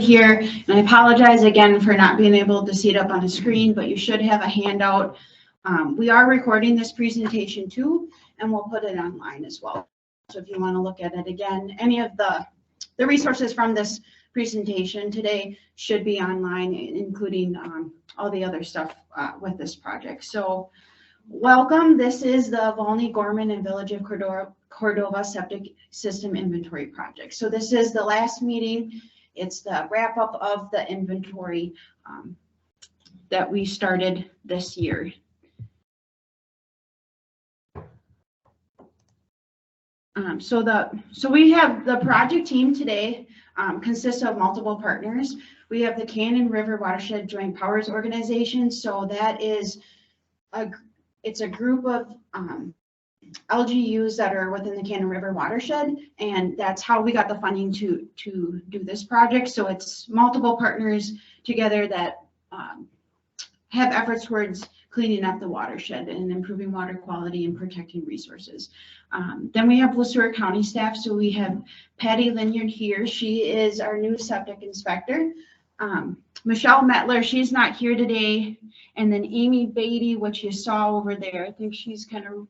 here, and I apologize again for not being able to see it up on the screen, but you should have a handout. We are recording this presentation too, and we'll put it online as well. So if you want to look at it again, any of the resources from this presentation today should be online, including all the other stuff with this project. So welcome. This is the Volney, Gorman, and Village of Cordova Septic System Inventory Project. So this is the last meeting. It's the wrap up of the inventory that we started this year. So we have the project team today consists of multiple partners. We have the Cannon River Watershed Joint Powers Organization. So that is it's a group of LGUs that are within the Cannon River watershed, and that's how we got the funding to do this project. So it's multiple partners together that have efforts towards cleaning up the watershed and improving water quality and protecting resources. Then we have Le County staff. So we have Patty Linyard here. She is our new septic inspector. Michelle Metler, she's not here today. And then Amy Beatty, which you saw over there. I think she's kind of,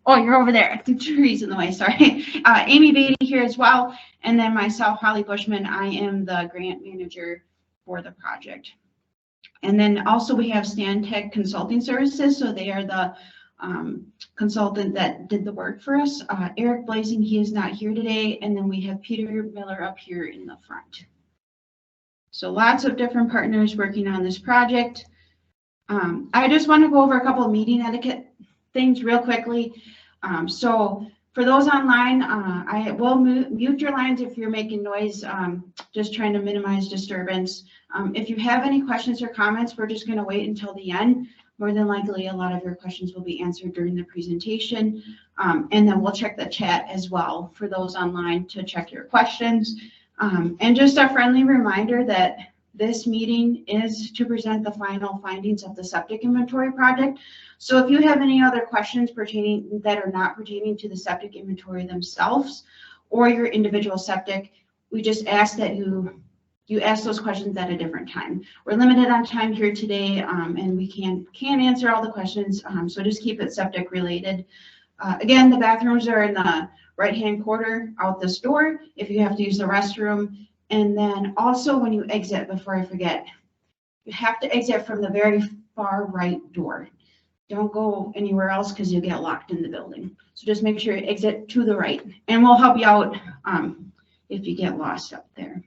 oh, you're over there. The tree's in the way, sorry. Amy Beatty here as well. And then myself, Holly Bushman, I am the grant manager for the project. And then also we have Stantec Consulting Services. So they are the consultant that did the work for us. Eric Blazing, he is not here today. And then we have Peter Miller up here in the front. So lots of different partners working on this project. I just want to go over a couple of meeting etiquette things real quickly. So for those online, I will mute your lines if you're making noise, just trying to minimize disturbance. If you have any questions or comments, we're just going to wait until the end. More than likely, a lot of your questions will be answered during the presentation. And then we'll check the chat as well for those online to check your questions. And just a friendly reminder that this meeting is to present the final findings of the septic inventory project. So if you have any other questions that are not pertaining to the septic inventory themselves or your individual septic, we just ask that you ask those questions at a different time. We're limited on time here today, and we can't answer all the questions, so just keep it septic related. Again, the bathrooms are in the right-hand corner out this door if you have to use the restroom. And then also when you exit, before I forget, you have to exit from the very far right door. Don't go anywhere else because you'll get locked in the building. So just make sure you exit to the right, and we'll help you out if you get lost up there.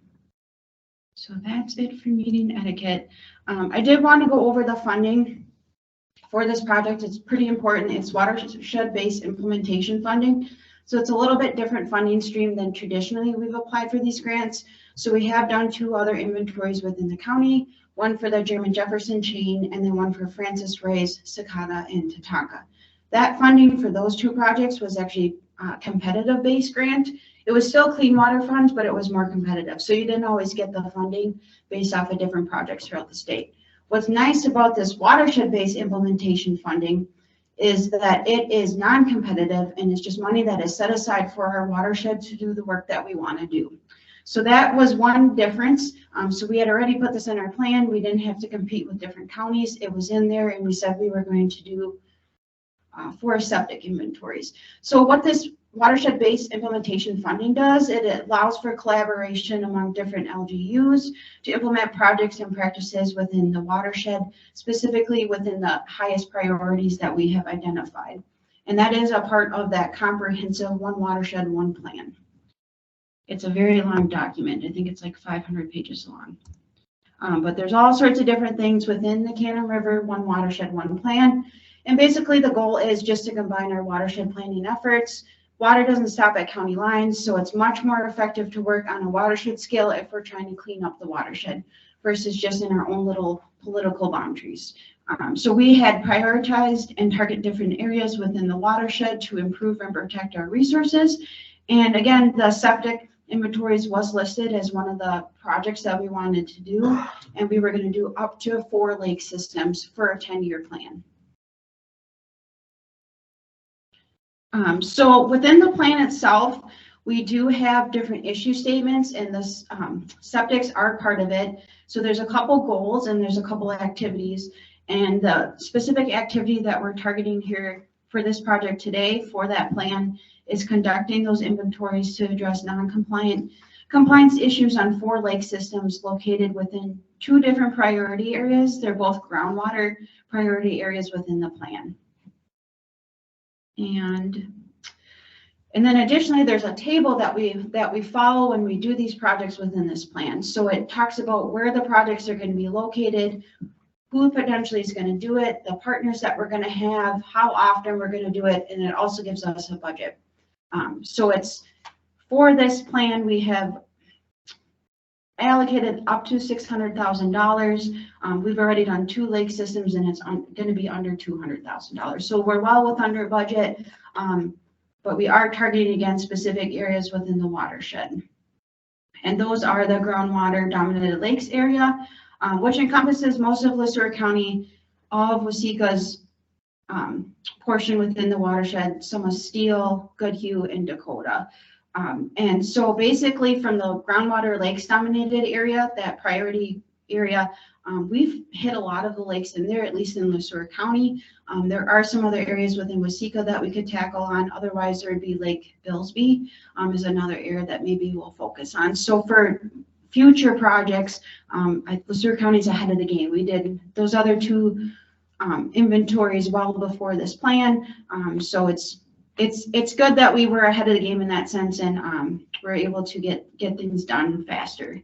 So that's it for meeting etiquette. I did want to go over the funding for this project. It's pretty important. It's watershed-based implementation funding. So it's a little bit different funding stream than traditionally we've applied for these grants. So we have done 2 other inventories within the county, one for the German Jefferson chain, and then one for Francis Ray's, Sakata, and Tatanka. That funding for those 2 projects was actually a competitive-based grant. It was still clean water funds, but it was more competitive. So you didn't always get the funding based off of different projects throughout the state. What's nice about this watershed-based implementation funding is that it is non-competitive and it's just money that is set aside for our watershed to do the work that we want to do. So that was one difference. So we had already put this in our plan. We didn't have to compete with different counties. It was in there, and we said we were going to do 4 septic inventories. So what this watershed-based implementation funding does, it allows for collaboration among different LGUs to implement projects and practices within the watershed, specifically within the highest priorities that we have identified. And that is a part of that comprehensive One Watershed, One Plan. It's a very long document. I think it's like 500 pages long. But there's all sorts of different things within the Cannon River One Watershed, One Plan. And basically the goal is just to combine our watershed planning efforts. Water doesn't stop at county lines, so it's much more effective to work on a watershed scale if we're trying to clean up the watershed versus just in our own little political boundaries. So we had prioritized and target different areas within the watershed to improve and protect our resources. And again, the septic inventories was listed as one of the projects that we wanted to do, and we were going to do up to 4 lake systems for a 10-year plan. So within the plan itself, We do have different issue statements, and the septics are part of it. So there's a couple goals and there's a couple activities, and the specific activity that we're targeting here for this project today for that plan is conducting those inventories to address compliance issues on 4 lake systems located within 2 different priority areas. They're both groundwater priority areas within the plan. And then additionally, there's a table that we follow when we do these projects within this plan. So it talks about where the projects are going to be located, who potentially is going to do it, the partners that we're going to have, how often we're going to do it, and it also gives us a budget. So it's for this plan, we have allocated up to $600,000. We've already done 2 lake systems, and it's going to be under $200,000. So we're well under budget, but we are targeting again specific areas within the watershed. And those are the groundwater dominated lakes area, which encompasses most of LeSueur County, all of Waseca's portion within the watershed, some of Steele, Goodhue, and Dakota. And so basically from the groundwater lakes dominated area, that priority area, we've hit a lot of the lakes in there, at least in LeSueur County. There are some other areas within Waseca that we could tackle on. Otherwise, there would be Lake Billsby is another area that maybe we'll focus on. So for future projects, LeSueur County's ahead of the game. We did those other 2 inventories well before this plan. So it's good that we were ahead of the game in that sense, and we're able to get things done faster.